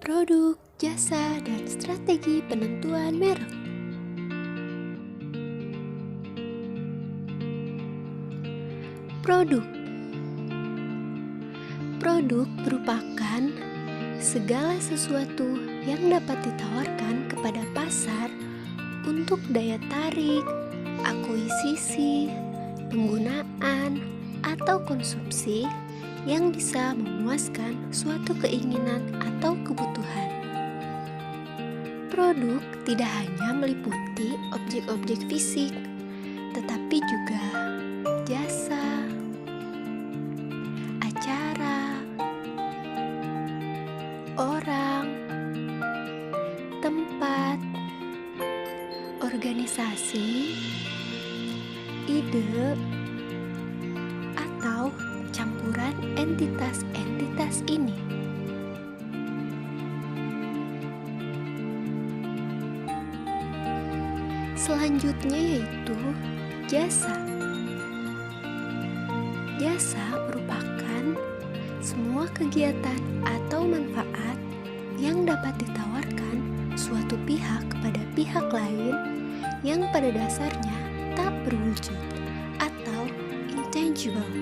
produk, jasa, dan strategi penentuan merek. Produk merupakan segala sesuatu yang dapat ditawarkan kepada pasar untuk daya tarik, akuisisi, penggunaan, atau konsumsi yang bisa memuaskan suatu keinginan atau kebutuhan. Produk tidak hanya meliputi objek-objek fisik, tetapi juga jasa, acara, orang, tempat, organisasi, ide, atau campuran entitas-entitas ini. Selanjutnya yaitu jasa. Jasa merupakan semua kegiatan atau manfaat yang dapat ditawarkan suatu pihak kepada pihak lain yang pada dasarnya tak berwujud atau intangible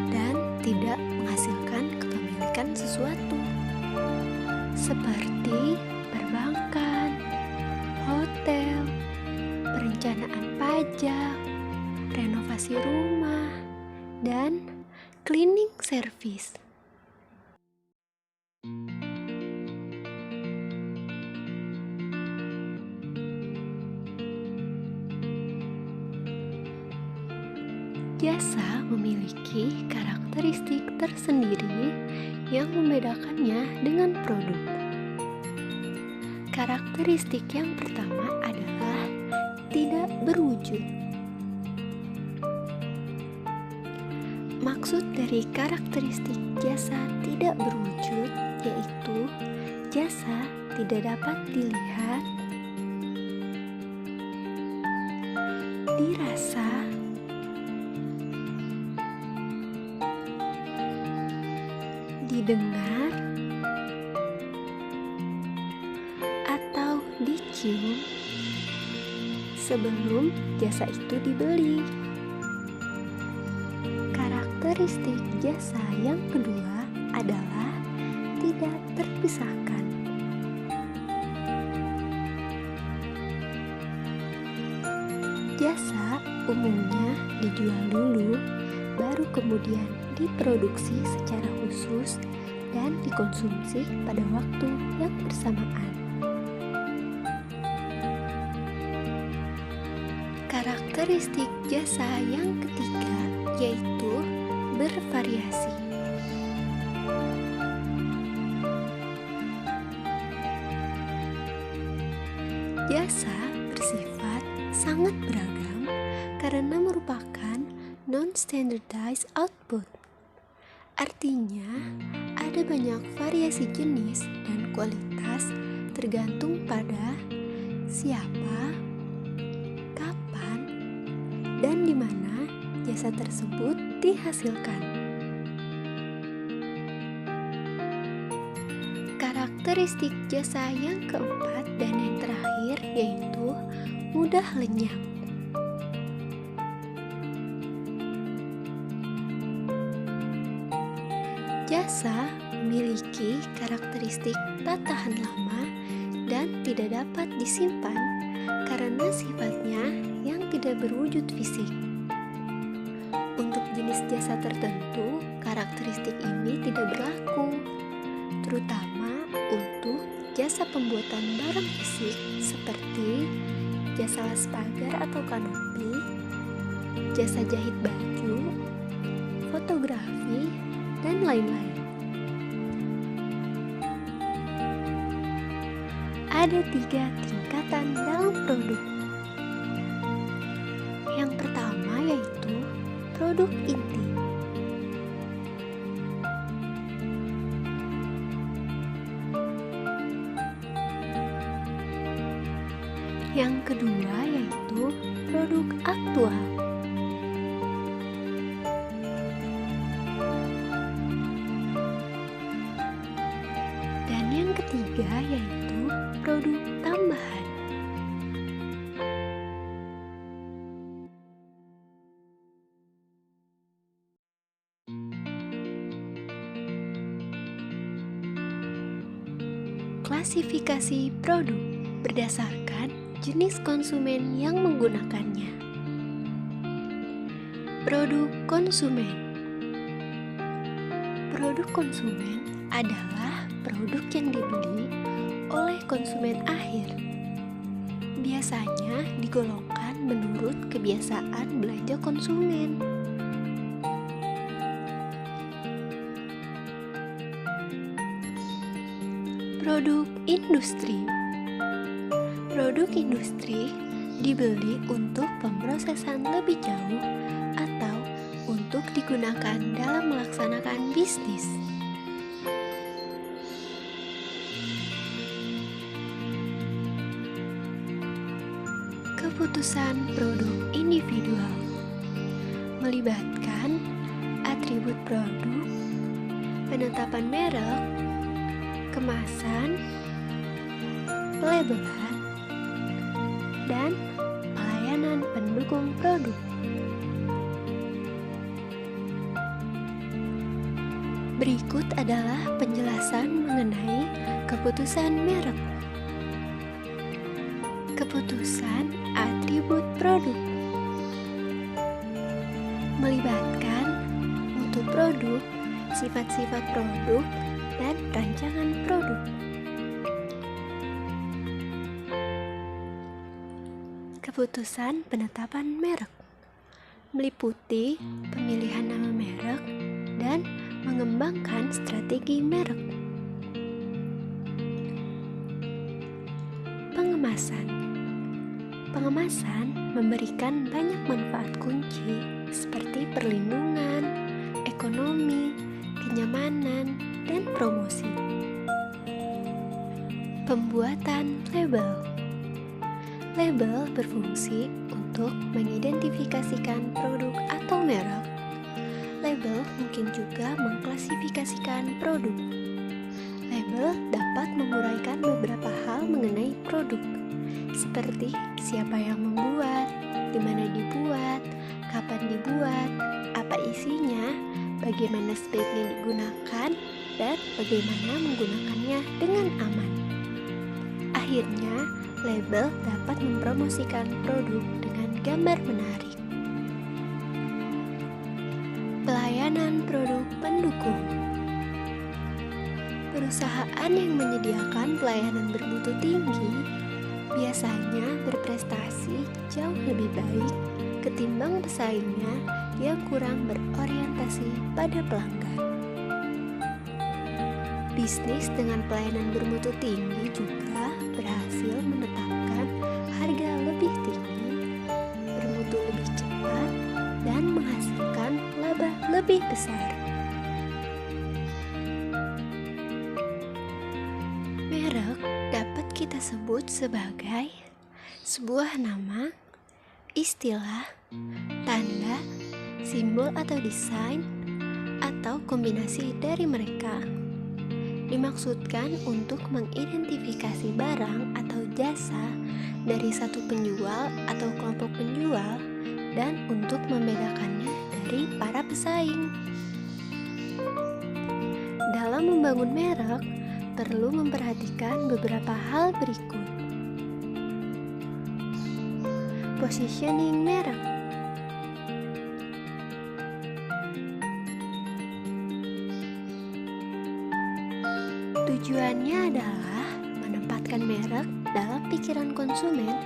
dan tidak menghasilkan kepemilikan sesuatu, seperti perbankan, hotel, perencanaan pajak, renovasi rumah, dan cleaning service. Jasa memiliki karakteristik tersendiri yang membedakannya dengan produk. Karakteristik yang pertama adalah tidak berwujud. Maksud dari karakteristik jasa tidak berwujud yaitu jasa tidak dapat dilihat, dirasa, didengar, atau dicium sebelum jasa itu dibeli. Karakteristik jasa yang kedua adalah tidak terpisahkan. Jasa umumnya dijual dulu, baru kemudian diproduksi secara khusus dan dikonsumsi pada waktu yang bersamaan. Karakteristik jasa yang ketiga yaitu bervariasi. Jasa bersifat sangat beragam karena merupakan non-standardized output. Artinya, ada banyak variasi jenis dan kualitas tergantung pada siapa, kapan, dan di mana jasa tersebut dihasilkan. Karakteristik jasa yang keempat dan yang terakhir yaitu mudah lenyap. Jasa memiliki karakteristik tak tahan lama dan tidak dapat disimpan karena sifatnya yang tidak berwujud fisik. Untuk jenis jasa tertentu, karakteristik ini tidak berlaku, terutama untuk jasa pembuatan barang fisik seperti jasa las pagar atau kanopi, jasa jahit baju, fotografi, dan lain-lain. Ada 3 tingkatan dalam produk. Yang pertama yaitu produk inti. Yang kedua yaitu produk aktual. ketiga yaitu produk tambahan. Klasifikasi produk berdasarkan jenis konsumen yang menggunakannya. Produk konsumen. Produk konsumen adalah produk yang dibeli oleh konsumen akhir. Biasanya digolongkan menurut kebiasaan belanja konsumen. Produk industri. Produk industri dibeli untuk pemrosesan lebih jauh atau untuk digunakan dalam melaksanakan bisnis. Keputusan produk individual melibatkan atribut produk, penetapan merek, kemasan, pelabelan, dan pelayanan pendukung produk. Berikut adalah penjelasan mengenai keputusan merek. Keputusan atribut produk melibatkan mutu produk, sifat-sifat produk, dan rancangan produk. Keputusan penetapan merek meliputi pemilihan nama merek dan mengembangkan strategi merek. Pengemasan memberikan banyak manfaat kunci seperti perlindungan, ekonomi, kenyamanan, dan promosi. Pembuatan label. Label berfungsi untuk mengidentifikasikan produk atau merek. Label mungkin juga mengklasifikasikan produk. Label dapat menguraikan beberapa hal mengenai produk, seperti siapa yang membuat, di mana dibuat, kapan dibuat, apa isinya, bagaimana sebaiknya digunakan, dan bagaimana menggunakannya dengan aman. Akhirnya, label dapat mempromosikan produk dengan gambar menarik. Pelayanan produk pendukung. Perusahaan yang menyediakan pelayanan bermutu tinggi biasanya berprestasi jauh lebih baik ketimbang pesaingnya yang kurang berorientasi pada pelanggan. Bisnis dengan pelayanan bermutu tinggi juga berhasil menetapkan harga lebih tinggi, bermutu lebih cepat, dan menghasilkan laba lebih besar. Merek dapat kita sebut sebagai sebuah nama, istilah, tanda, simbol atau desain, atau kombinasi dari mereka. Dimaksudkan untuk mengidentifikasi barang atau jasa dari satu penjual atau kelompok penjual dan untuk membedakannya dari para pesaing. Dalam membangun merek, perlu memperhatikan beberapa hal berikut. Positioning merek. Tujuannya adalah menempatkan merek dalam pikiran konsumen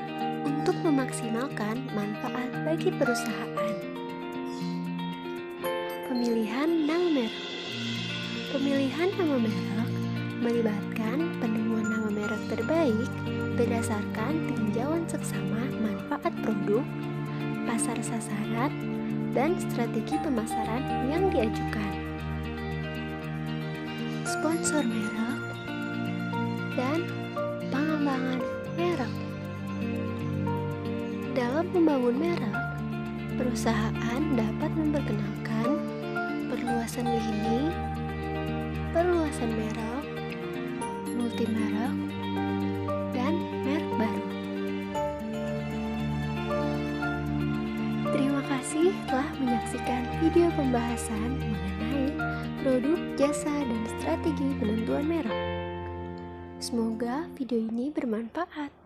untuk memaksimalkan manfaat bagi perusahaan. Pemilihan nama merek. Pemilihan nama merek melibatkan penemuan nama merek terbaik berdasarkan tinjauan seksama manfaat produk, pasar sasaran, dan strategi pemasaran yang diajukan. Sponsor merek dan pengembangan merek. Dalam membangun merek, perusahaan dapat memperkenalkan perluasan lini, perluasan merek, ganti merek dan merek baru. Terima kasih telah menyaksikan video pembahasan mengenai produk, jasa, dan strategi penentuan merek. Semoga video ini bermanfaat.